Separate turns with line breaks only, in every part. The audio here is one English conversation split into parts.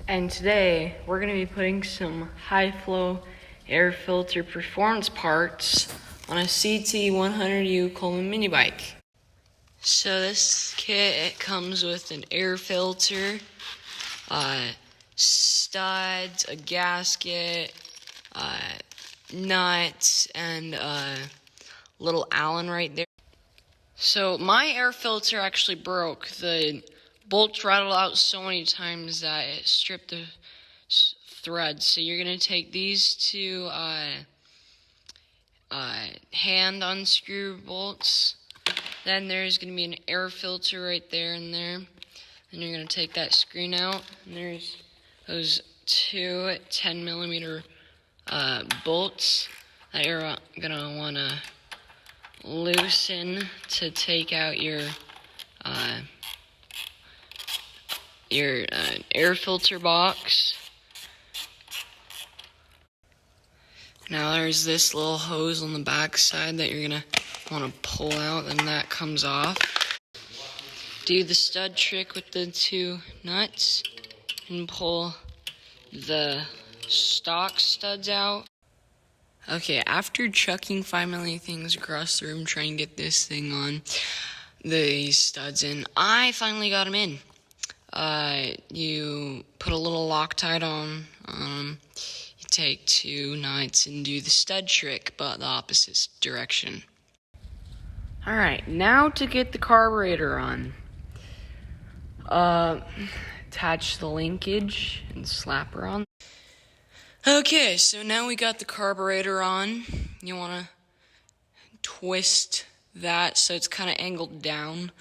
And today we're going to be putting some high flow air filter performance parts on a Ct100U Coleman mini bike. So this kit, it comes with an air filter, studs, a gasket, nuts, and a little Allen right there. So my air filter actually broke. The bolts rattled out so many times that it stripped the threads. So you're going to take these two hand unscrew bolts. Then there's going to be an air filter right there and there. Then you're going to take that screen out. And there's those two 10mm bolts that you're going to want to loosen to take out your air filter box. Now there's this little hose on the back side that you're gonna want to pull out, and that comes off. Do the stud trick with the two nuts and pull the stock studs out. Okay, after chucking 5 million things across the room trying to get this thing on, the studs in, I finally got them in. You put a little Loctite on, you take two nuts and do the stud trick, but the opposite direction. Alright, now to get the carburetor on. Attach the linkage and slap her on. Okay, so now we got the carburetor on. You want to twist that so it's kind of angled down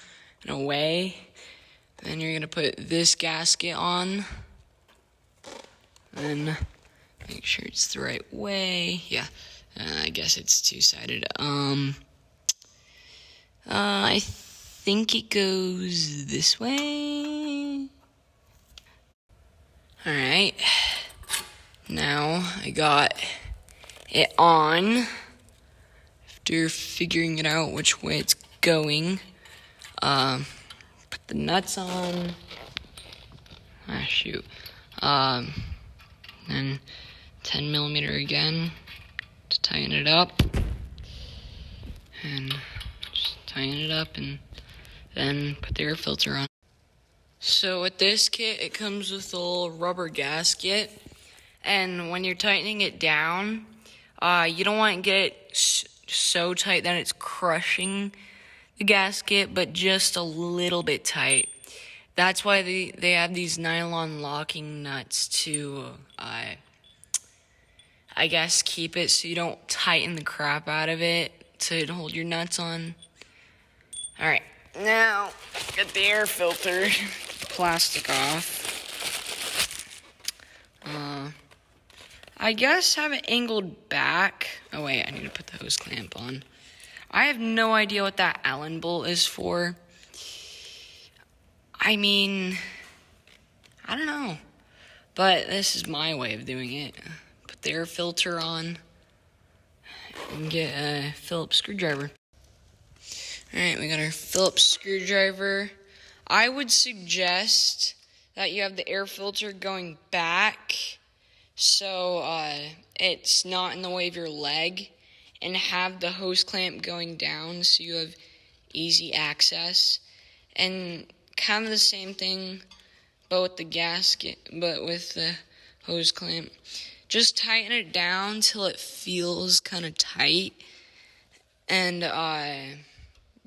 and away. Then you're going to put this gasket on. Then make sure it's the right way. Yeah, I guess it's two-sided. I think it goes this way. Alright. Now I got it on. After figuring it out which way it's going, put the nuts on. Then 10mm again to tighten it up, and just tighten it up, and then put the air filter on. So with this kit, it comes with a little rubber gasket. And when you're tightening it down, you don't want to get it so tight that it's crushing the gasket, but just a little bit tight. That's why they have these nylon locking nuts to, I guess, keep it so you don't tighten the crap out of it to hold your nuts on. Alright, now get the air filter, plastic off. I guess have it angled back. Oh wait, I need to put the hose clamp on. I have no idea what that Allen bolt is for. I mean, I don't know. But this is my way of doing it. Put the air filter on and get a Phillips screwdriver. Alright, we got our Phillips screwdriver. I would suggest that you have the air filter going back so it's not in the way of your leg, and have the hose clamp going down so you have easy access. And kind of the same thing, but with the gasket, but with the hose clamp. Just tighten it down till it feels kind of tight, and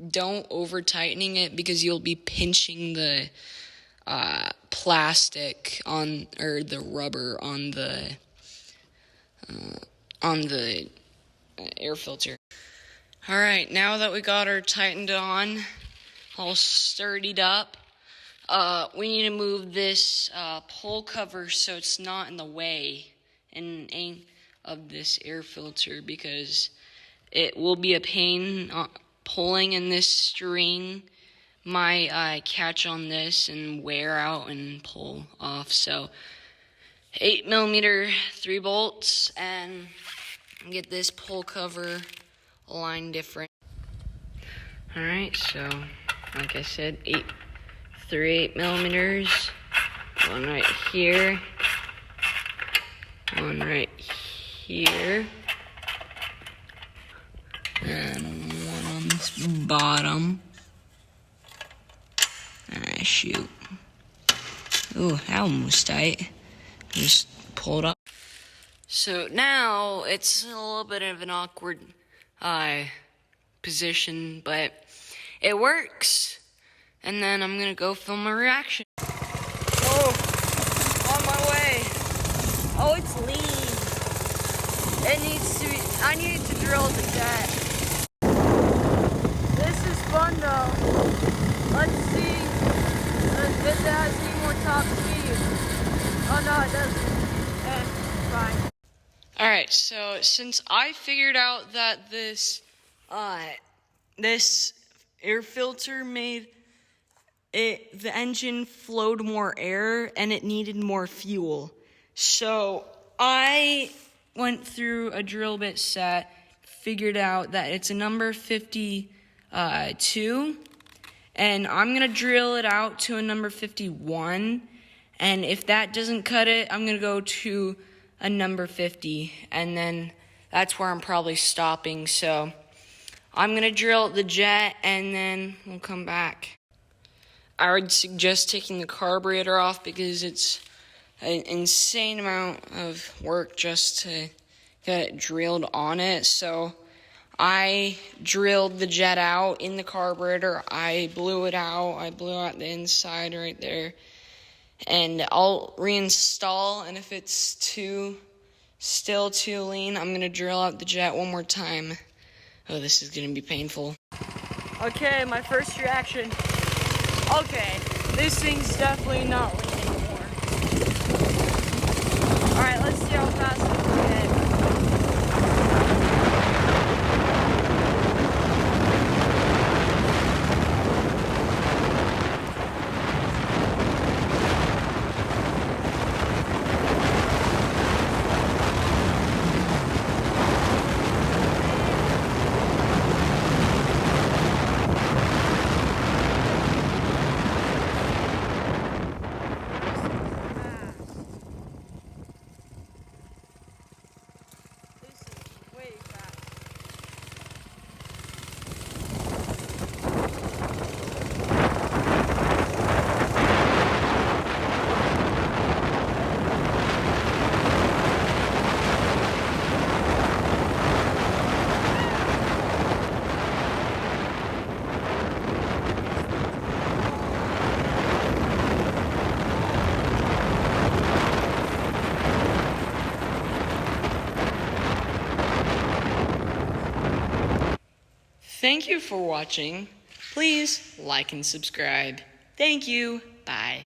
don't over tightening it because you'll be pinching the plastic on, or the rubber on the air filter. Alright, now that we got her tightened on, all sturdied up, we need to move this pull cover so it's not in the way of this air filter, because it will be a pain pulling, in this string might catch on this and wear out and pull off. So 8mm 3 bolts, and get this pull cover aligned different. Alright, so like I said, 8 3/8 millimeters, one right here, one right here, and one on this bottom. Ah, shoot. Ooh, that one was tight. Just pull it up. So now it's a little bit of an awkward position, but it works. And then I'm gonna go film a reaction. Oh, on my way. Oh, it's lean. It needs to be, I need to drill the jet. This is fun though. Let's see if it has any more top speed. Oh no, it doesn't. It's fine. Alright, so since I figured out that this air filter made the engine flowed more air and it needed more fuel. So I went through a drill bit set, figured out that it's a number 52, and I'm gonna drill it out to a number 51, and if that doesn't cut it, I'm gonna go to a number 50, and then that's where I'm probably stopping. So I'm gonna drill the jet and then we'll come back. I would suggest taking the carburetor off because it's an insane amount of work just to get it drilled on it. So I drilled the jet out in the carburetor. I blew it out. I blew out the inside right there. And I'll reinstall, and if it's still too lean, I'm going to drill out the jet one more time. Oh, this is going to be painful. Okay, my first reaction. Okay, this thing's definitely not lean anymore. Alright, let's see how fast it can get. Thank you for watching. Please like and subscribe. Thank you. Bye.